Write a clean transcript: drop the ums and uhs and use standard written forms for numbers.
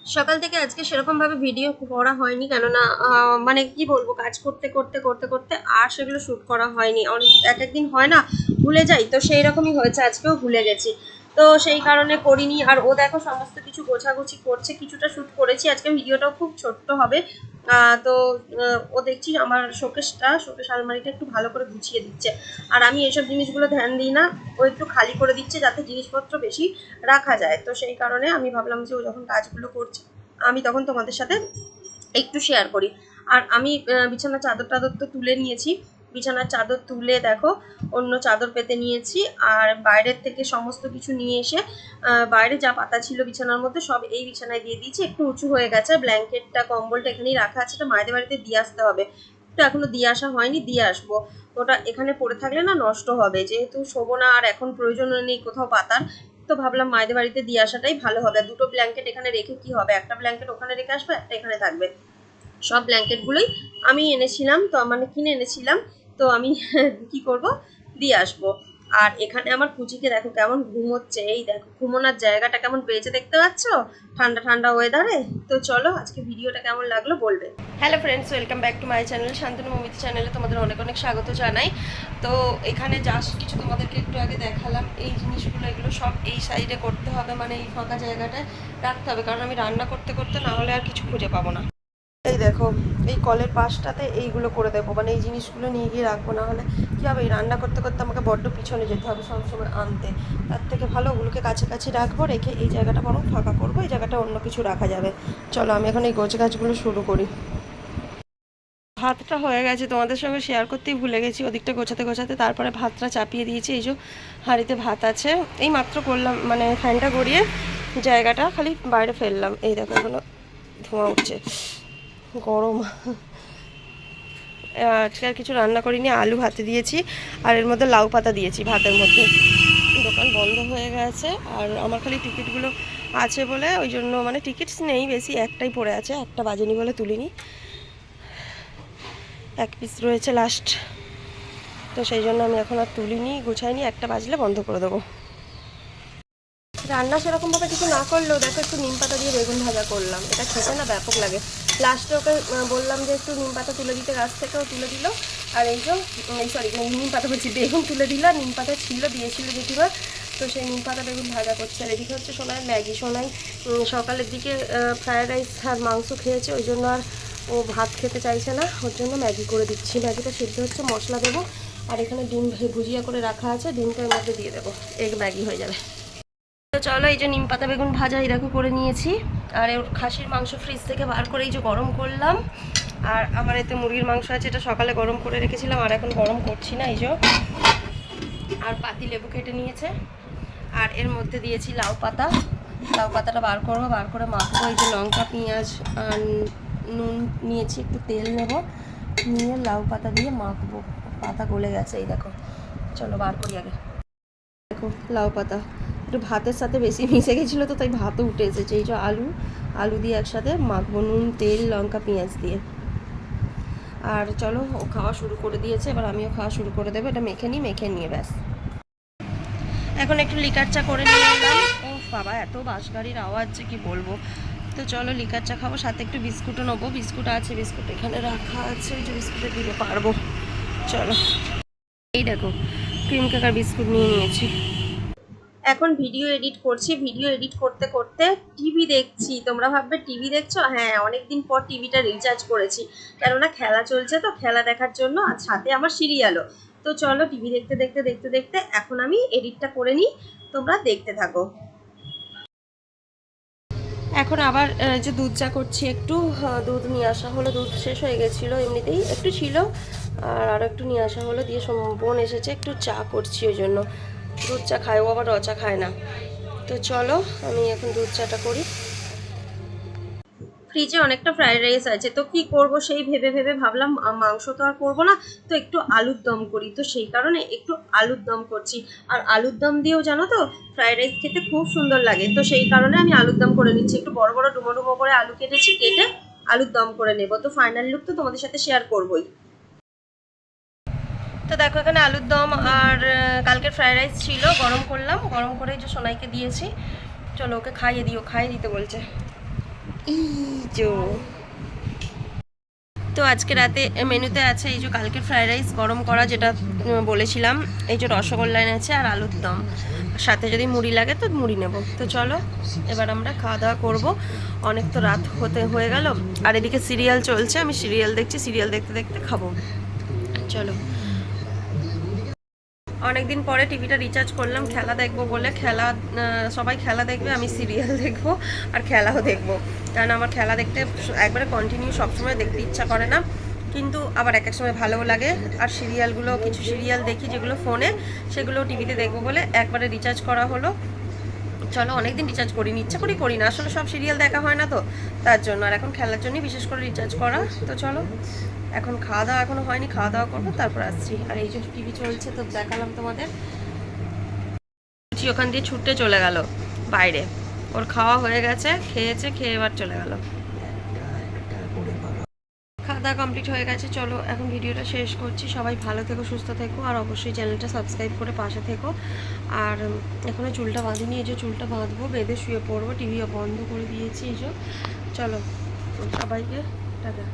সকাল থেকে আজকে সেরকমভাবে ভিডিও করা হয়নি, কেননা মানে কি বলবো, কাজ করতে করতে করতে করতে আর সেগুলো শ্যুট করা হয়নি। অনেক এক একদিন হয় না, ভুলে যাই, তো সেই রকমই হয়েছে, আজকেও ভুলে গেছি। তো সেই কারণে করিনি। আর ও দেখো সমস্ত কিছু গোছাগুছি করছে, কিছুটা শ্যুট করেছি। আজকে ভিডিওটাও খুব ছোট্ট হবে। তো ও দেখছি আমার শোকেস আলমারিটা একটু ভালো করে গুছিয়ে দিচ্ছে। আর আমি এসব জিনিসগুলো ধ্যান দিই না, ও একটু খালি করে দিচ্ছে যাতে জিনিসপত্র বেশি রাখা যায়। তো সেই কারণে আমি ভাবলাম যে ও যখন কাজগুলো করছে আমি তখন তোমাদের সাথে একটু শেয়ার করি। আর আমি বিছানার চাদর টাদর তো তুলে নিয়েছি। বিছানার চাদর তুলে দেখো অন্য চাদর পেতে নিয়েছি। আর বাইরের থেকে সমস্ত কিছু নিয়ে এসে বাইরে যা পাতা ছিল বিছানার মধ্যে সব এই বিছানায় দিয়ে দিয়েছি। একটু উঁচু হয়ে গেছে, ব্ল্যাঙ্কেটটা কম্বলটা এখানেই রাখা আছে, এটা মায়েদের বাড়িতে দিয়ে আসতে হবে। তো এখনো দিয়ে আসা হয়নি, দিয়ে আসবো। ওটা এখানে পড়ে থাকলে না নষ্ট হবে, যেহেতু শোবো না আর এখন প্রয়োজন নেই কোথাও পাতার। তো ভাবলাম মায়েদের বাড়িতে দিয়ে আসাটাই ভালো হবে। দুটো ব্ল্যাঙ্কেট এখানে রেখে কি হবে, একটা ব্ল্যাঙ্কেট ওখানে রেখে আসবো, একটা এখানে থাকবে। সব ব্ল্যাঙ্কেটগুলোই আমি এনেছিলাম, তো মানে কিনে এনেছিলাম। তো আমি কি করব, দিয়ে আসবো। আর এখানে আমার কুচিকে দেখো কেমন ঘুমোচ্ছে, এই দেখো ঘুমোনোর জায়গাটা কেমন পেয়েছে দেখতে পাচ্ছ ঠান্ডা ঠান্ডা ওয়েদারে। তো চলো আজকে ভিডিওটা কেমন লাগলো বলবে। Hello friends, welcome back to my channel Shantanu Mamita চ্যানেলে তোমাদের অনেক অনেক স্বাগত জানাই। তো এখানে জাস্ট কিছু তোমাদেরকে একটু আগে দেখালাম, এই জিনিসগুলো এগুলো সব এই সাইডে করতে হবে, মানে এই ফাঁকা জায়গাটায় রাখতে হবে, কারণ আমি রান্না করতে করতে না হলে আর কিছু খুঁজে পাবো না। এই দেখো এই কলের পাশটাতে এইগুলো করে দেবো, মানে এই জিনিসগুলো নিয়ে গিয়ে রাখবো, না হলে কী হবে, এই রান্না করতে করতে আমাকে বড্ড পিছনে যেতে হবে সবসময় আনতে। তার থেকে ভালো ওগুলোকে কাছাকাছি রাখবো, রেখে এই জায়গাটা বরং ফাঁকা করবো, এই জায়গাটা অন্য কিছু রাখা যাবে। চলো আমি এখন এই গোছ গাছগুলো শুরু করি। ভাতটা হয়ে গেছে, তোমাদের সঙ্গে শেয়ার করতেই ভুলে গেছি, ওদিকটা গোছাতে গোছাতে তারপরে ভাতটা চাপিয়ে দিয়েছি। এই যে হাঁড়িতে ভাত আছে, এই মাত্র করলাম, মানে ফ্যানটা গড়িয়ে জায়গাটা খালি বাইরে ফেললাম। এই দেখো এখনো ধোঁয়া উঠছে, গরম। আজকে আর কিছু রান্না করিনি, আলু ভাতে দিয়েছি আর এর মধ্যে লাউ পাতা দিয়েছি ভাতের মধ্যে। দোকান বন্ধ হয়ে গেছে আর আমার খালি টিকিটগুলো আছে বলে, ওই জন্য, মানে টিকিটস নেই বেশি, একটাই পড়ে আছে, একটা বাজেনি বলে তুলিনি, এক পিস রয়েছে লাস্ট। তো সেই জন্য আমি এখন আর তুলিনি, গুছাইনি, একটা বাজলে বন্ধ করে দেবো। রান্না সেরকমভাবে কিছু না করলেও দেখো একটু নিম পাতা দিয়ে বেগুন ভাজা করলাম, এটা খেতে না ব্যাপক লাগে। লাস্টে ওকে বললাম যে একটু নিম পাতা তুলে দিতে, গাছ থেকেও তুলে দিল। আর এই যে সরি নিম পাতা বলছি, বেগুন তুলে দিল, নিম পাতা ছিল দিয়েছিল জেঠিমা। তো সেই নিম পাতা বেগুন ভাজা করছে। আর এদিকে হচ্ছে সোনাই ম্যাগি। সোনাই সকালের দিকে ফ্রায়েড রাইস আর মাংস খেয়েছে, ওই জন্য আর ও ভাত খেতে চাইছে না, ওর জন্য ম্যাগি করে দিচ্ছি। ম্যাগিটা সিদ্ধ হচ্ছে, মশলা দেবো। আর এখানে ডিম ভুজিয়া করে রাখা আছে, ডিমটার মধ্যে দিয়ে দেবো, এগ ম্যাগি হয়ে যাবে। তো চলো এই যে নিম পাতা বেগুন ভাজা এই দেখো করে নিয়েছি। আর ওর খাসির মাংস ফ্রিজ থেকে বার করে এই যে গরম করলাম। আর আমার এতে মুরগির মাংস আছে, এটা সকালে গরম করে রেখেছিলাম আর এখন গরম করছি না, এই যে। আর পাতি লেবু কেটে নিয়েছে। আর এর মধ্যে দিয়েছি লাউ পাতা। লাউ পাতাটা বার করবো, বার করে মাখবো। এই যে লঙ্কা পেঁয়াজ আর নুন নিয়েছি, একটু তেল নেব, নিয়ে লাউ পাতা দিয়ে মাখবো। পাতা গলে গেছে এই দেখো, চলো বার করি আগে। দেখো লাউ পাতা একটু ভাতের সাথে বেশি মিশে গেছিলো, তো তাই ভাতও উঠে এসেছে। এই যে আলু দিয়ে একসাথে মাখবো, নুন তেল লঙ্কা পেঁয়াজ দিয়ে। আর চলো ও খাওয়া শুরু করে দিয়েছে, এবার আমিও খাওয়া শুরু করে দেবো। এটা মেখে নিয়ে ব্যাস। এখন একটু লিকার চা করে নিয়ে এলাম। ও বাবা এত বাস গাড়ির আওয়াজ যে কি বলবো। তো চলো লিকার চা খাবো, সাথে একটু বিস্কুটও নেবো। বিস্কুট আছে, বিস্কুট এখানে রাখা আছে, ওই যে বিস্কুটে দিতে পারবো। চলো এই দেখো ক্রিম কেকার বিস্কুট নিয়ে নিয়েছি। এখন ভিডিও এডিট করছি, ভিডিও এডিট করতে করতে টিভি দেখছি। তোমরা ভাববে টিভি দেখছো, হ্যাঁ অনেকদিন পর টিভিটা রিচার্জ করেছি, কেননা খেলা চলছে, তো খেলা দেখার জন্য। আর সাথে আমার সিরিয়ালও। তো চলো টিভি দেখতে দেখতে দেখতে দেখতে এখন আমি এডিটটা করে নিই, তোমরা দেখতে থাকো। এখন আবার যে দুধ চা করছি, একটু দুধ নিয়ে আসা হলো, দুধ শেষ হয়ে গেছিলো, এমনিতেই একটু ছিল, আর আরও একটু নিয়ে আসা হলো, দিয়ে বোন এসেছে, একটু চা করছি, ওই জন্য দুধ চা খায়, ও আবার র চা খায় না। তো চলো আমি এখন দুধ চাটা করি। ফ্রিজে অনেকটা ফ্রাইড রাইস আছে, তো কি করব সেই ভেবে ভেবে ভাবলাম মাংস তো আর করবো না, তো একটু আলুর দম করি। তো সেই কারণে একটু আলুর দম করছি। আর আলুর দম দিয়েও জানো তো ফ্রাইড রাইস খেতে খুব সুন্দর লাগে। তো সেই কারণে আমি আলুর দম করে নিচ্ছি, একটু বড় বড় ডুমো ডুমো করে আলু কেটেছি, কেটে আলুর দম করে নেব। তো ফাইনাল লুক তো তোমাদের সাথে শেয়ার করবোই। তো দেখো এখানে আলুর দম আর কালকের ফ্রাইড রাইস ছিল, গরম করলাম, গরম করে যে সোনাইকে দিয়েছি। চলো ওকে খাইয়ে দিতে বলছে। ইজো তো আজকে রাতে মেনুতে আছে এই যে কালকের ফ্রাইড রাইস গরম করা, যেটা বলেছিলাম, এই যে রসগোল্লা আছে আর আলুর দম, সাথে যদি মুড়ি লাগে তো মুড়ি নেব। তো চলো এবার আমরা খাওয়া দাওয়া করবো, অনেক তো রাত হয়ে গেল। আর এদিকে সিরিয়াল চলছে, আমি সিরিয়াল দেখছি, সিরিয়াল দেখতে দেখতে খাবো। চলো, অনেকদিন পরে টিভিটা রিচার্জ করলাম খেলা দেখবো বলে। সবাই খেলা দেখবে, আমি সিরিয়াল দেখবো আর খেলাও দেখবো, কারণ আমার খেলা দেখতে একবারে কন্টিনিউ সবসময় দেখতে ইচ্ছা করে না, কিন্তু আবার এক এক সময় ভালোও লাগে। আর সিরিয়ালগুলো, কিছু সিরিয়াল দেখি যেগুলো ফোনে, সেগুলো টিভিতে দেখবো বলে একবারে রিচার্জ করা হলো। চলো, অনেকদিন রিচার্জ করিনি, ইচ্ছা করি না, আসলে সব সিরিয়াল দেখা হয় না তো, তার জন্য। আর এখন খেলার জন্যই বিশেষ করে রিচার্জ করা। তো চলো, এখন খাওয়া দাওয়া এখনো হয়নি, খাওয়া দাওয়া করবো তারপর আসছি। আর এই যে টিভি চলছে তো দেখালাম তোমাদের। ওখান দিয়ে ছুটে চলে গেল বাইরে, ওর খাওয়া হয়ে গেছে, খেয়েছে, খেয়ে এবার চলে গেল। খাওয়া দাওয়া কমপ্লিট হয়ে গেছে। চলো এখন ভিডিওটা শেষ করছি। সবাই ভালো থেকো, সুস্থ থেকো, আর অবশ্যই চ্যানেলটা সাবস্ক্রাইব করে পাশে থেকো। আর এখনো চুলটা বাঁধিনি, এই যে চুলটা বাঁধবো, বেঁধে শুয়ে পড়বো, টিভিও বন্ধ করে দিয়েছি। এই যে চলো, সবাইকে টাটা।